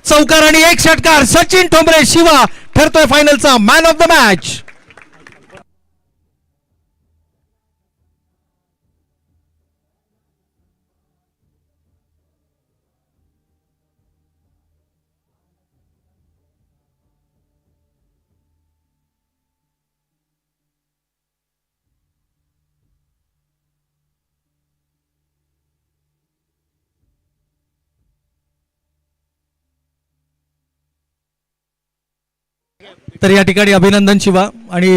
चौकार आणि एक षटकार. सचिन ठोंबरे शिवा ठरतोय फायनलचा मॅन ऑफ द मॅच. तर या ठिकाणी अभिनंदन शिवा. आणि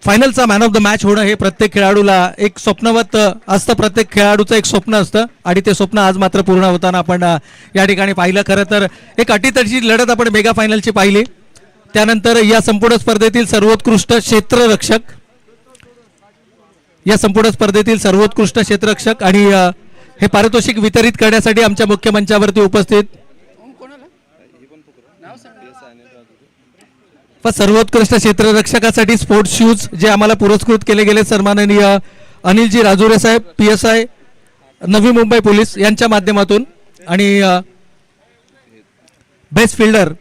फायनलचा मॅन ऑफ द मॅच होणं हे प्रत्येक खेळाडूला एक स्वप्नवत असतं. प्रत्येक खेळाडूचं एक स्वप्न असतं आणि ते स्वप्न आज मात्र पूर्ण होताना आपण या ठिकाणी पाहिलं. खरं तर एक अटीतटीची लढत आपण मेगा फायनलची पाहिली. त्यानंतर या संपूर्ण स्पर्धेतील सर्वोत्कृष्ट क्षेत्ररक्षक, या संपूर्ण स्पर्धेतील सर्वोत्कृष्ट क्षेत्ररक्षक आणि हे पारितोषिक वितरित करण्यासाठी आमच्या मुख्य मंचावरती उपस्थित सर्वोत्कृष्ट क्षेत्ररक्षकासाठी स्पोर्ट्स शूज जे आम्हाला पुरस्कृत केले गेले सन्माननीय अनिलजी राजुरे साहेब, PSI नवी मुंबई पोलीस यांच्या माध्यमातून. आणि बेस्ट फिल्डर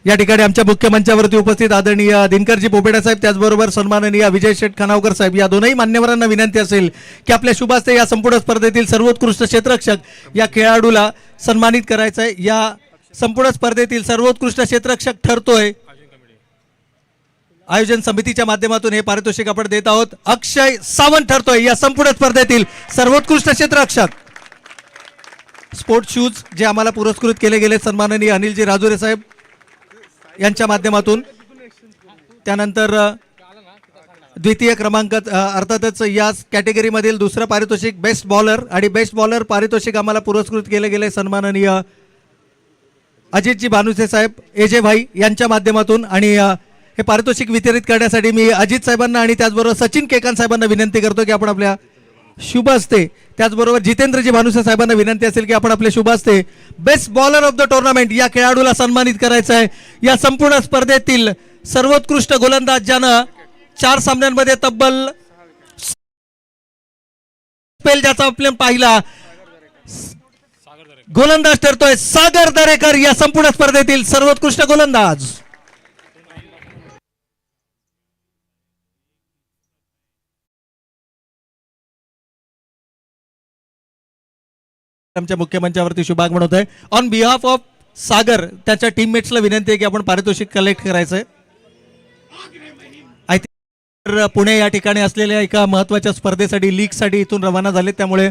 या ठिकाणी आमच्या मुख्य मंचावरती उपस्थित आदरणीय दिनकरजी पोपेडा साहेब, त्याचबरोबर सन्माननीय विजय शेठ खानावकर साहेब, या दोनही मान्यवरांना विनंती असेल की आपल्या शुभ हस्ते या संपूर्ण स्पर्धेतील सर्वोत्कृष्ट क्षेत्ररक्षक या खेळाडूला सन्मानित करायचं आहे. या संपूर्ण स्पर्धेतील सर्वोत्कृष्ट क्षेत्ररक्षक ठरतोय आयोजन समितीच्या माध्यमातून हे पारितोषिक आपण देत आहोत. अक्षय सावंत ठरतोय या संपूर्ण स्पर्धेतील सर्वोत्कृष्ट क्षेत्ररक्षक. स्पोर्ट्स शूज जे आम्हाला पुरस्कृत केले गेले सन्माननीय अनिलजी राजुरे साहेब यांच्या माध्यमातून. त्यानंतर द्वितीय क्रमांक अर्थातच या कॅटेगरीमधील दुसरं पारितोषिक बेस्ट बॉलर आणि बेस्ट बॉलर पारितोषिक आम्हाला पुरस्कृत केले गेले सन्माननीय अजितजी भानुसे साहेब, AJ भाई यांच्या माध्यमातून. आणि हे पारितोषिक वितरित करण्यासाठी मी अजित साहेबांना आणि त्याचबरोबर सचिन केकांत साहेबांना विनंती करतो की आपण आपल्या शुभ हस्ते, त्याचबरोबर जितेंद्रजी भानुसे साहेबांना विनंती असेल की आपण आपल्या शुभ हस्ते best bowler of the tournament या खेळाडूला सन्मानित करायचं आहे. या संपूर्ण स्पर्धेतील सर्वोत्कृष्ट गोलंदाज ज्यानं 4 सामन्यांमध्ये तब्बल स्पेल ज्याचा आपण पाहिला गोलंदाज ठरतोय सागर दरेकर या संपूर्ण स्पर्धेतील सर्वोत्कृष्ट गोलंदाज. आमच्या मुख्य मंचावरती शुभागमन होत आहे. ऑन बिहाफ ऑफ सागर त्याच्या टीममेट्सला विनंती आहे की आपण पारितोषिक कलेक्ट करायचंय. आय थिंक पुणे या ठिकाणी असलेल्या एका महत्वाच्या स्पर्धेसाठी लीगसाठी इथून रवाना झाले, त्यामुळे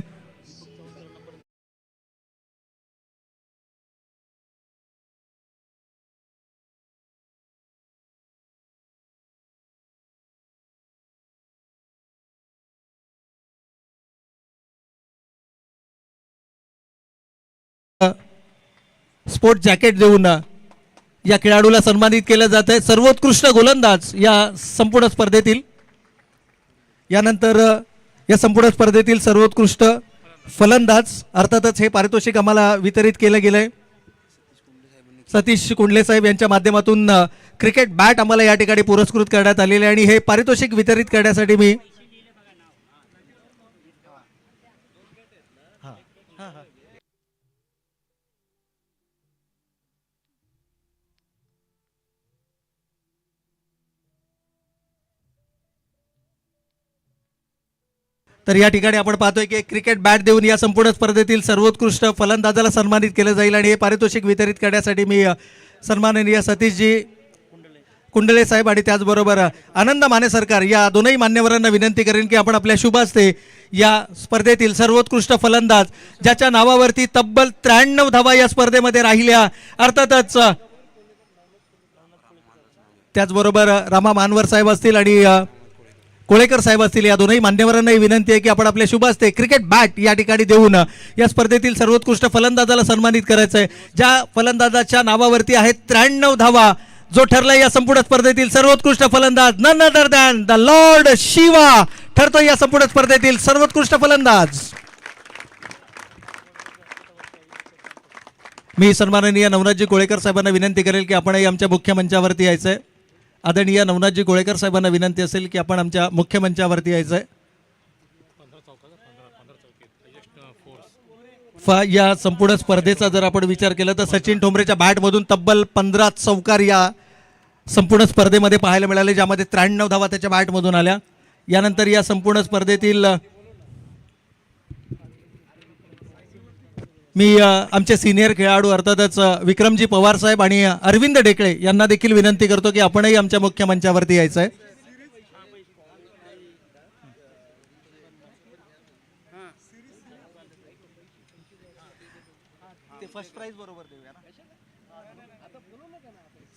स्पोर्ट जॅकेट देऊन या खेळाडूला सन्मानित केलं जात आहे. सर्वोत्कृष्ट गोलंदाज या संपूर्ण स्पर्धेतील. यानंतर या संपूर्ण स्पर्धेतील सर्वोत्कृष्ट फलंदाज अर्थातच हे पारितोषिक आम्हाला वितरित केलं गेलंय सतीश कुंडले साहेब यांच्या माध्यमातून. क्रिकेट बॅट आम्हाला या ठिकाणी पुरस्कृत करण्यात आलेले आणि हे पारितोषिक वितरित करण्यासाठी मी तर या ठिकाणी आपण पाहतोय की क्रिकेट बॅट देऊन या संपूर्ण स्पर्धेतील सर्वोत्कृष्ट फलंदाजाला सन्मानित केलं जाईल. आणि हे पारितोषिक वितरित करण्यासाठी मी सन्माननीय सतीशजी कुंडले साहेब आणि त्याचबरोबर आनंद माने सरकार या दोनही मान्यवरांना विनंती करेन की आपण आपल्या शुभ हस्ते या स्पर्धेतील सर्वोत्कृष्ट फलंदाज ज्याच्या नावावरती तब्बल 93 धावा या स्पर्धेमध्ये राहिल्या, अर्थातच त्याचबरोबर रामा मानवर साहेब असतील आणि कोळेकर साहेब असतील, या दोनही मान्यवरांनाही विनंती आहे की आपण आपल्या शुभ हस्ते क्रिकेट बॅट या ठिकाणी देऊन या स्पर्धेतील सर्वोत्कृष्ट फलंदाजाला सन्मानित करायचं आहे. ज्या फलंदाजाच्या नावावरती आहेत 93 धावा, जो ठरला या संपूर्ण स्पर्धेतील सर्वोत्कृष्ट फलंदाज, none other than the lord Shiva ठरतो या संपूर्ण स्पर्धेतील सर्वोत्कृष्ट फलंदाज. मी सन्माननीय नवनाथजी कोळेकर साहेबांना विनंती करेल की आपणही आमच्या मुख्य मंचावरती यायचंय. आदरणीय नवनाथजी कोळेकर साहेबांना विनंती असेल की आपण आमच्या मुख्य मंचावरती यायचंय. या संपूर्ण स्पर्धेचा जर आपण विचार केला तर सचिन ठोंबरेच्या बॅटमधून तब्बल 15 चौकार या संपूर्ण स्पर्धेमध्ये पाहायला मिळाले, ज्यामध्ये 93 धावा त्याच्या बॅटमधून आल्या. यानंतर या संपूर्ण स्पर्धेतील मी आमचे सिनियर खेळाडू अर्थातच विक्रमजी पवार साहेब आणि अरविंद डेकळे यांना देखील विनंती करतो की आपणही आमच्या मुख्य मंचावरती यायचं आहे. फर्स्ट प्राइज बरोबर देऊया ना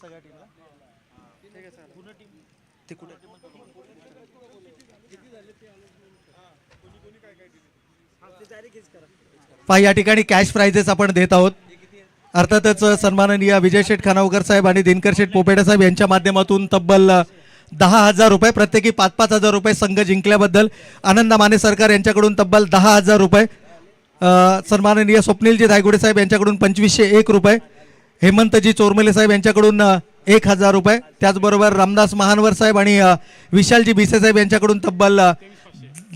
सगळ्या टीमला. ते कुठे या ठिकाणी कॅश प्राइजेस आपण देत आहोत. अर्थातच सन्माननीय विजय शेठ खानावकर साहेब आणि दिनकर शेठ पोपेडा साहेब यांच्या माध्यमातून तब्बल 10,000 रुपये, प्रत्येकी 5,000 रुपये संघ जिंकल्याबद्दल. आनंद माने सरकार यांच्याकडून तब्बल 10,000 रुपये. सन्माननीय स्वप्नीलजी धायगुडे साहेब यांच्याकडून 2,501 रुपये. हेमंतजी चोरमले साहेब यांच्याकडून 1,000 रुपये. त्याचबरोबर रामदास महानवर साहेब आणि विशालजी भिसे साहेब यांच्याकडून तब्बल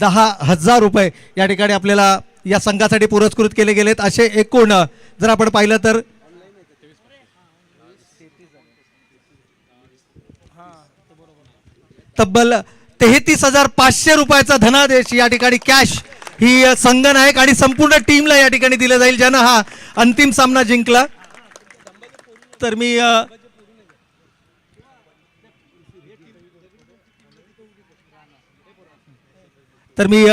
10,000 रुपये या ठिकाणी आपल्याला या संघासाठी पुरस्कृत केले गेलेत. असे एकूण जर आपण पाहिलं तर तब्बल 33,500 रुपयाचा धनादेश या ठिकाणी कॅश ही संघनायक आणि संपूर्ण टीमला या ठिकाणी दिलं जाईल, ज्यानं हा अंतिम सामना जिंकला. तर मी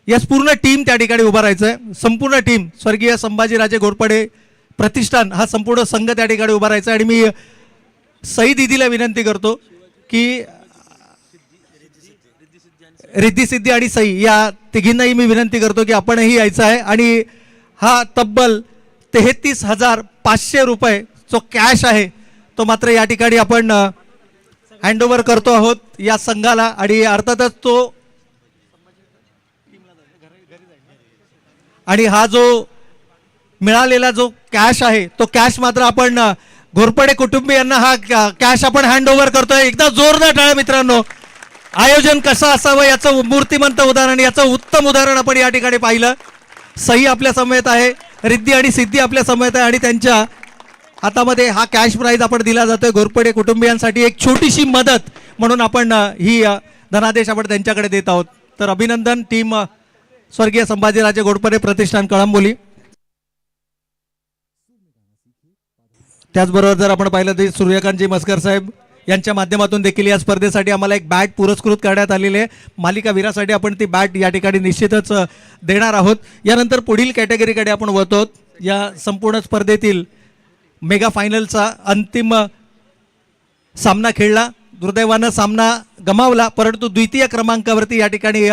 यस पूर्ण टीम त्या ठिकाणी उभा राहायचंय. संपूर्ण टीम स्वर्गीय संभाजीराजे घोरपडे प्रतिष्ठान हा संपूर्ण संघ त्या ठिकाणी उभा राहायचा. आणि मी सई दिदीला विनंती करतो की रिद्धी सिद्धी आणि सई या तिघींनाही मी विनंती करतो की आपणही यायचं आहे. आणि हा तब्बल 33,500 रुपये जो कॅश आहे तो मात्र या ठिकाणी आपण हँडओव्हर करतो आहोत या संघाला. आणि अर्थातच तो आणि हा जो मिळालेला जो कॅश आहे तो कॅश मात्र आपण घोरपडे कुटुंबियांना हा कॅश आपण हँडओव्हर करतोय. एकदा जोरदार टाळ्या मित्रांनो. आयोजन कसं असावं याचं मूर्तिमंत उदाहरण, याचं उत्तम उदाहरण आपण या ठिकाणी पाहिलं. सई आपल्या समवेत आहे, रिद्धी आणि सिद्धी आपल्या समवेत आहे आणि त्यांच्या हातामध्ये हा कॅश प्राइज आपण दिला जातोय घोरपडे कुटुंबियांसाठी. एक छोटीशी मदत म्हणून आपण ही धनादेश आपण त्यांच्याकडे देत आहोत. तर अभिनंदन टीम स्वर्गीय संभाजीराजे घोरपडे प्रतिष्ठान कळंबोली. त्याचबरोबर जर आपण पाहिलं तर सूर्यकांतजी मस्कर साहेब यांच्या माध्यमातून देखील या स्पर्धेसाठी आम्हाला एक बॅट पुरस्कृत करण्यात आलेली आहे. मालिका वीरासाठी आपण ती बॅट या ठिकाणी निश्चितच देणार आहोत. यानंतर पुढील कॅटेगरीकडे आपण वळतो. या संपूर्ण स्पर्धेतील मेगा फायनलचा अंतिम सामना खेळला. दुर्दैवानं सामना गमावला, परंतु द्वितीय क्रमांकावरती या ठिकाणी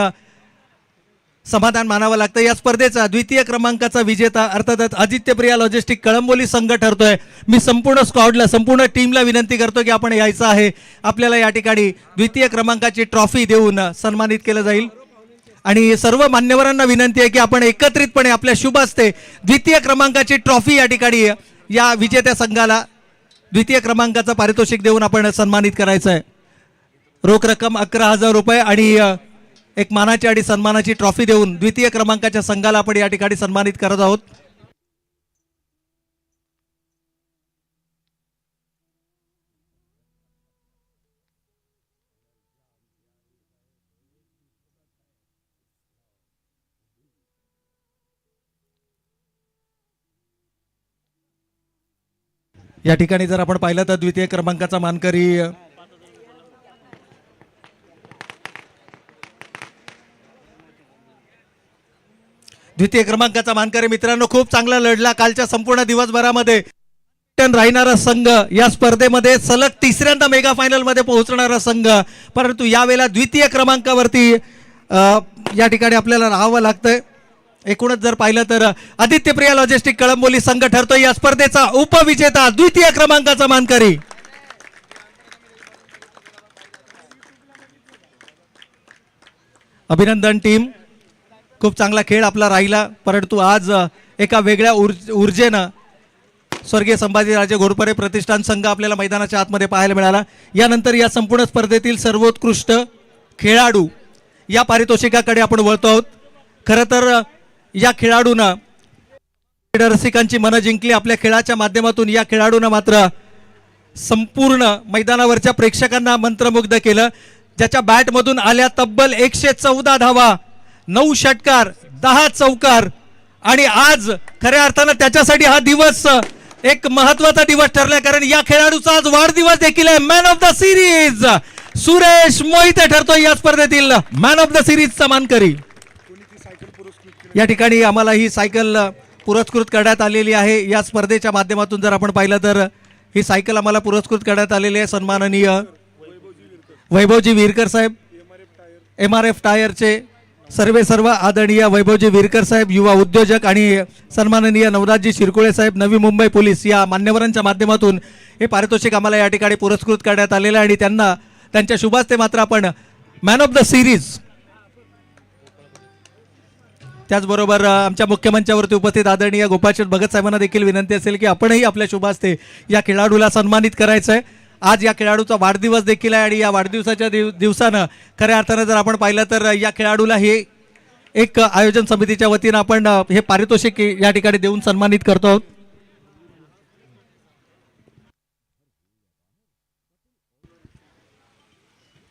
समाधान मानावं लागतं. या स्पर्धेचा द्वितीय क्रमांकाचा विजेता अर्थातच आदित्यप्रिया लॉजिस्टिक कळंबोली संघ ठरतोय. मी संपूर्ण स्क्वॉडला, संपूर्ण टीमला विनंती करतो की आपण यायचं आहे. आपल्याला या ठिकाणी द्वितीय क्रमांकाची ट्रॉफी देऊन सन्मानित केलं जाईल. आणि सर्व मान्यवरांना विनंती आहे की आपण एकत्रितपणे आपल्या शुभ हस्ते द्वितीय क्रमांकाची ट्रॉफी या ठिकाणी या विजेत्या संघाला द्वितीय क्रमांकाचं पारितोषिक देऊन आपण सन्मानित करायचं आहे. रोख रक्कम 11,000 रुपये आणि एक मानाची आणि सन्मानाची ट्रॉफी देऊन द्वितीय क्रमांकाच्या संघाला आपण या ठिकाणी सन्मानित करत आहोत. या ठिकाणी जर आपण पाहिलं तर द्वितीय क्रमांकाचा मानकरी द्वितीय क्रमांकाचा मानकरी मित्रांनो खूप चांगला लढला. कालच्या संपूर्ण दिवसभरामध्ये राहणारा संघ या स्पर्धेमध्ये सलग तिसऱ्यांदा मेगा फायनल मध्ये पोहोचणारा संघ, परंतु यावेळेला द्वितीय क्रमांकावरती या ठिकाणी आपल्याला राहावं लागतंय. एकूणच जर पाहिलं तर आदित्यप्रिया लॉजिस्टिक कळंबोली संघ ठरतोय या स्पर्धेचा उपविजेता, द्वितीय क्रमांकाचा मानकरी. अभिनंदन टीम, खूप चांगला खेळ आपला राहिला, परंतु आज एका वेगळ्या ऊर्जेनं स्वर्गीय संभाजीराजे घोरपडे प्रतिष्ठान संघ आपल्याला मैदानाच्या आतमध्ये पाहायला मिळाला. यानंतर या संपूर्ण स्पर्धेतील सर्वोत्कृष्ट खेळाडू या पारितोषिकाकडे आपण वळतो आहोत. खरं तर या खेळाडूनं रसिकांची मनं जिंकली आपल्या खेळाच्या माध्यमातून. या खेळाडूनं मात्र संपूर्ण मैदानावरच्या प्रेक्षकांना मंत्रमुग्ध केलं. ज्याच्या बॅटमधून आल्या तब्बल 114 धावा, 9 षटकार, 10 चौकार आणि आज खऱ्या अर्थानं त्याच्यासाठी हा दिवस एक महत्वाचा दिवस ठरलाय, कारण या खेळाडूचा आज वाढदिवस देखील आहे. Man of the series Suresh Mohite ठरतोय या स्पर्धेतील मॅन ऑफ द सिरीजचा मानकरी. या ठिकाणी आम्हाला ही सायकल पुरस्कृत करण्यात आलेली आहे. या स्पर्धेच्या माध्यमातून जर आपण पाहिलं तर ही सायकल आम्हाला पुरस्कृत करण्यात आलेली आहे. सन्माननीय वैभवजी विरकर साहेब, MRF टायरचे सर्व आदरणीय वैभवजी विरकर साहेब, युवा उद्योजक आणि सन्माननीय नवराजजी शिरकुळे साहेब, नवी मुंबई पोलीस या मान्यवरांच्या माध्यमातून हे पारितोषिक आम्हाला या ठिकाणी पुरस्कृत करण्यात आलेलं आहे. आणि त्यांना त्यांच्या शुभास्ते मात्र आपण मॅन ऑफ द सिरीज, त्याचबरोबर आमच्या मुख्य मंचावरती उपस्थित आदरणीय गोपाळचंद भगत साहेबांना देखील विनंती असेल की आपणही आपल्या शुभास्ते या खेळाडूला सन्मानित करायचं आहे. आज या खेळाडूचा वाढदिवस देखील आहे आणि या वाढदिवसाच्या दिवसानं खऱ्या अर्थानं जर आपण पाहिलं तर या खेळाडूला हे एक आयोजन समितीच्या वतीनं आपण हे पारितोषिक या ठिकाणी देऊन सन्मानित करतो आहोत.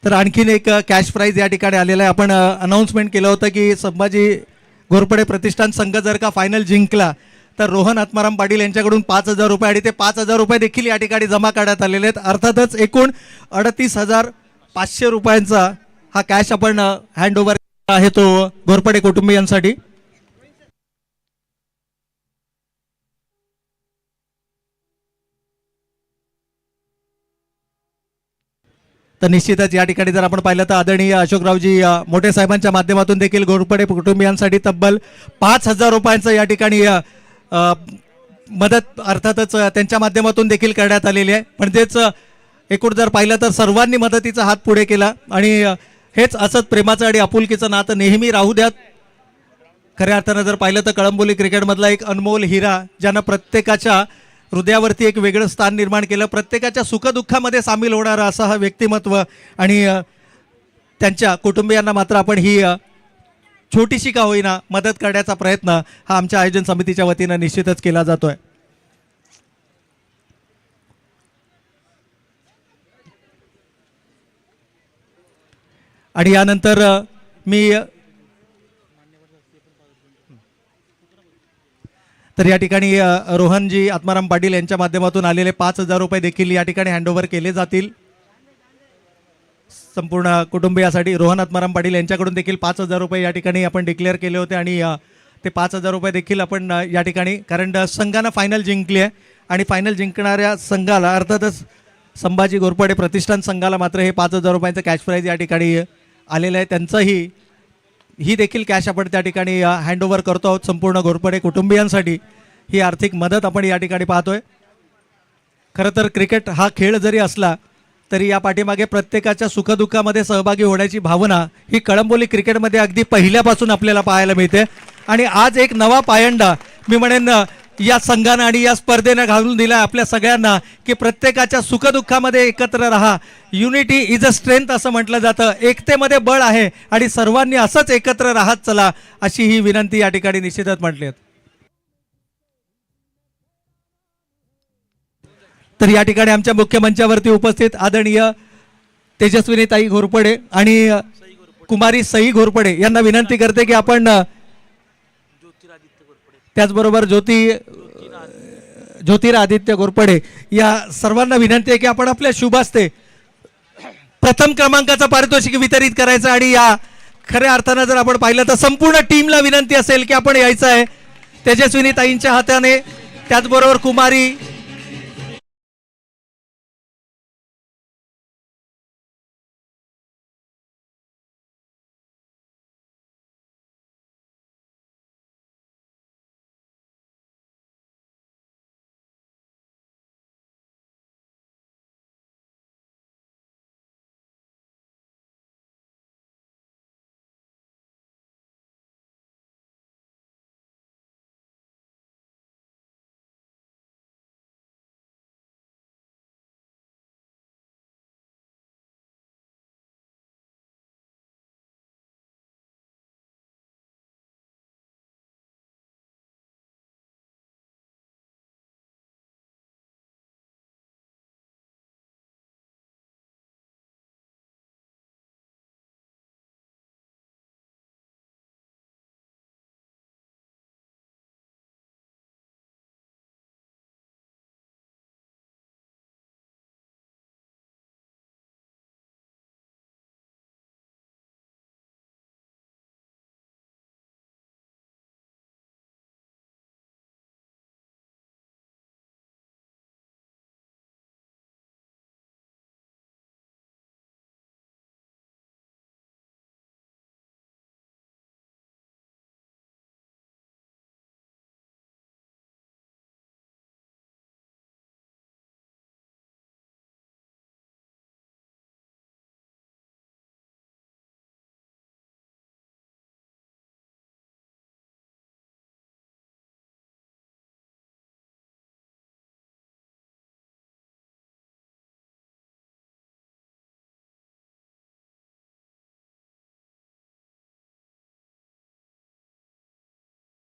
तर आणखीन एक कॅश प्राइज या ठिकाणी आलेला आहे. आपण अनाऊन्समेंट केलं होतं की संभाजी घोरपडे प्रतिष्ठान संघ जर का फायनल जिंकला तर रोहन आत्माराम पाटील यांच्याकडून 5,000 रुपये आणि ते 5,000 रुपये देखील या ठिकाणी जमा करण्यात आलेले आहेत. अर्थातच एकूण 38,500 रुपयांचा हा कॅश आपण हँडओव्हर आहे तो घोरपडे कुटुंबियांसाठी. तर निश्चितच या ठिकाणी जर आपण पाहिलं तर आदरणीय अशोकरावजी मोठे साहेबांच्या माध्यमातून देखील घोरपडे कुटुंबियांसाठी तब्बल 5,000 रुपयांचं या ठिकाणी मदत अर्थातच त्यांच्या माध्यमातून देखील करण्यात आलेली आहे. म्हणजेच एकूण जर पाहिलं तर सर्वांनी मदतीचा हात पुढे केला आणि हेच असंच प्रेमाचं आणि आपुलकीचं नातं नेहमी राहू द्यात. खऱ्या अर्थानं जर पाहिलं तर कळंबोली क्रिकेटमधला एक अनमोल हिरा, ज्यानं प्रत्येकाच्या हृदयावरती एक वेगळं स्थान निर्माण केलं, प्रत्येकाच्या सुखदुःखामध्ये सामील होणारा असं हा व्यक्तिमत्व आणि त्यांच्या कुटुंबियांना मात्र आपण ही छोटीशी का होईना मदत करण्याचा प्रयत्न हा आमच्या आयोजन समितीच्या वतीनं निश्चितच केला जातोय. आणि यानंतर मी तर या ठिकाणी रोहनजी आत्माराम पाटील यांच्या माध्यमातून आलेले 5,000 रुपये देखील या ठिकाणी हँडओव्हर केले जातील संपूर्ण कुटुंबियासाठी. रोहन आत्माराम पाटील यांच्याकडून देखील 5,000 रुपये या ठिकाणी आपण डिक्लेअर केले होते आणि ते 5,000 रुपये देखील आपण या ठिकाणी, कारण संघानं फायनल जिंकली आहे आणि फायनल जिंकणाऱ्या संघाला अर्थातच संभाजी घोरपडे प्रतिष्ठान संघाला मात्र हे 5,000 रुपयांचं कॅश प्राईज या ठिकाणी आलेलं आहे. त्यांचंही ही देखील कॅश आपण त्या ठिकाणी हँडओव्हर करतो आहोत संपूर्ण घोरपडे कुटुंबियांसाठी. ही आर्थिक मदत आपण या ठिकाणी पाहतोय. खरं तर क्रिकेट हा खेळ जरी असला तरी या पाठीमागे प्रत्येकाच्या सुखदुःखामध्ये सहभागी होण्याची भावना ही कळंबोली क्रिकेटमध्ये अगदी पहिल्यापासून आपल्याला पाहायला मिळते. आणि आज एक नवा पायंडा मी म्हणेन या संघानं आणि या स्पर्धेनं घालून दिला आपल्या सगळ्यांना की प्रत्येकाच्या सुखदुःखामध्ये एकत्र राहा. युनिटी इज अ स्ट्रेंथ असं म्हटलं जातं. एकतेमध्ये बळ आहे आणि सर्वांनी असंच एकत्र राहत चला अशी ही विनंती या ठिकाणी निश्चितच म्हटली आहे. तर या ठिकाणी आमच्या मुख्य मंचावरती उपस्थित आदरणीय तेजस्विनीताई घोरपडे आणि कुमारी सई घोरपडे यांना विनंती करते की आपण त्याचबरोबर ज्योतिरादित्य घोरपडे या सर्वांना विनंती आहे की आपण आपल्या शुभास्ते प्रथम क्रमांकाचं पारितोषिक वितरित करायचं. आणि या खऱ्या अर्थानं जर आपण पाहिलं तर संपूर्ण टीमला विनंती असेल की आपण यायचं आहे तेजस्विनीताईंच्या हाताने, त्याचबरोबर कुमारी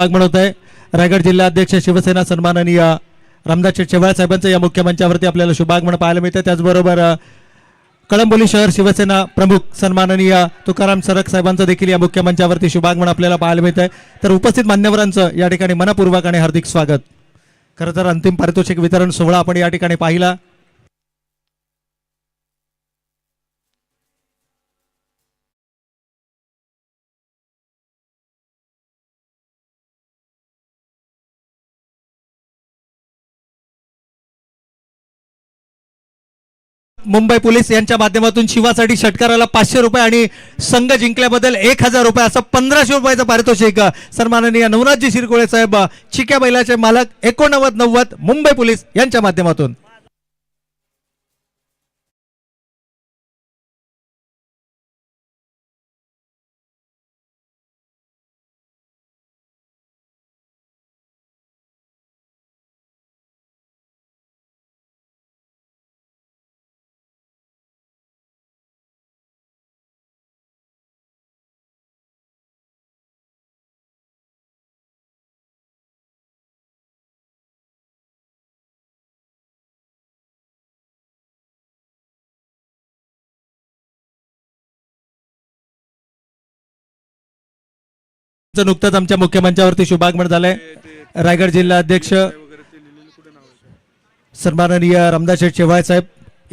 आगमन होत आहे. रायगड जिल्हा अध्यक्ष शिवसेना सन्माननीय रामदास शेवाळे साहेबांचं या मुख्य मंचावरती आपल्याला शुभागमन पाहायला मिळतं. त्याचबरोबर कळंबोली शहर शिवसेना प्रमुख सन्माननीय तुकाराम सरक साहेबांचं देखील या मुख्य मंचावरती शुभागमन आपल्याला पाहायला मिळत आहे. तर उपस्थित मान्यवरांचं या ठिकाणी मनपूर्वक आणि हार्दिक स्वागत. खरं तर अंतिम पारितोषिक वितरण सोहळा आपण या ठिकाणी पाहिला. मुंबई पोलीस यांच्या माध्यमातून शिवासाठी षटकाराला 500 रुपये आणि संघ जिंकल्याबद्दल 1000 रुपये असं 1500 रुपयाचं पारितोषिक सन्माननीय नवनाथजी शिरकोळे साहेब चिक्या बैलाचे मालक 8990 मुंबई पोलीस यांच्या माध्यमातून. नुकतंच आमच्या मुख्य मंचावरती शुभागमन झालंय. रायगड जिल्हा अध्यक्ष सन्माननीय रामदास शेवाळे साहेब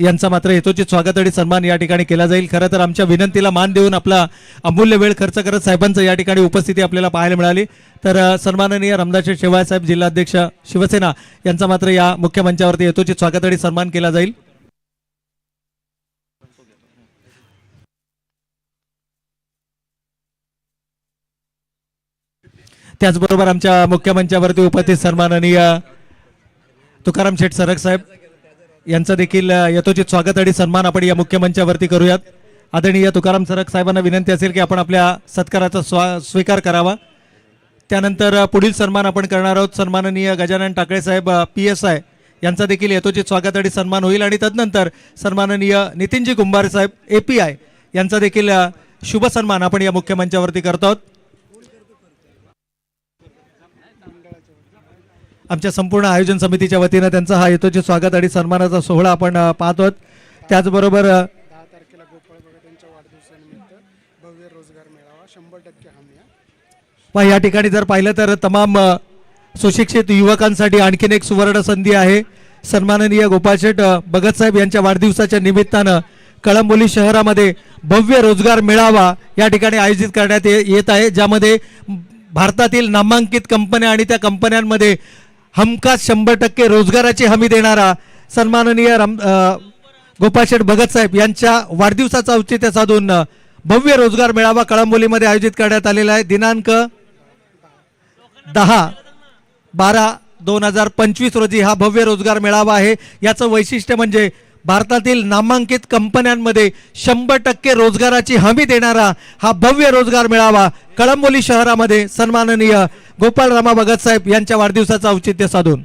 यांचा मात्र यथोचित स्वागत आणि सन्मान या ठिकाणी केला जाईल. खरं तर आमच्या विनंतीला मान देऊन आपला अमूल्य वेळ खर्च करत साहेबांचं या ठिकाणी उपस्थिती आपल्याला पाहायला मिळाली. तर सन्माननीय रामदास शेवाळे साहेब जिल्हा अध्यक्ष शिवसेना यांचा मात्र या मुख्य मंचावरती यथोचित स्वागत आणि सन्मान केला जाईल. त्याचबरोबर आमच्या मुख्य मंचावरती उपस्थित सन्माननीय तुकाराम शेठ सरक साहेब यांचं देखील यथोचित स्वागत आणि सन्मान आपण या मुख्य मंचावरती करूयात. आदरणीय तुकाराम सरक साहेबांना विनंती असेल की आपण आपल्या सत्काराचा स्वीकार करावा. त्यानंतर पुढील सन्मान आपण करणार आहोत. सन्माननीय गजानन टाकळे साहेब PSI यांचा देखील यथोचित स्वागत आणि सन्मान होईल आणि तदनंतर सन्माननीय नितीनजी कुंभार साहेब API यांचा देखील शुभ सन्मान आपण या मुख्य मंचावरती करतो आहोत. आमच्या संपूर्ण आयोजन समितीच्या वतीनं त्यांचा हा यथोचित स्वागत आणि सन्मानाचा सोहळा आपण पाहतो. त्याचबरोबर 10 तारखेला गोपाळ भगत यांच्या वाढदिवसानिमित्त भव्य रोजगार मेळावा 100% हमी. या ठिकाणी जर पाहिलं तर तमाम सुशिक्षित युवकांसाठी आणखीन एक सुवर्ण संधी आहे. सन्माननीय गोपाळ शेठ भगत साहेब यांच्या वाढदिवसाच्या निमित्तानं कळंबोली शहरामध्ये भव्य रोजगार मेळावा या ठिकाणी आयोजित करण्यात येत आहे, ज्यामध्ये भारतातील नामांकित कंपन्या आणि त्या कंपन्यांमध्ये हमखास 100% रोजगाराची हमी देणारा सन्माननीय गोपाळ शेठ भगत साहेब यांच्या वाढदिवसाचं औचित्य साधून भव्य रोजगार मेळावा कळंबोलीमध्ये आयोजित करण्यात आलेला आहे. दिनांक 10/12/2025 रोजी हा भव्य रोजगार मेळावा आहे. याचं वैशिष्ट्य म्हणजे भारतातील नामांकित कंपन्यांमध्ये 100% रोजगाराची हमी देणारा हा भव्य रोजगार मेळावा कळंबोली शहरामध्ये सन्माननीय गोपाळ रामा भगत साहेब यांच्या वाढदिवसाचं औचित्य साधून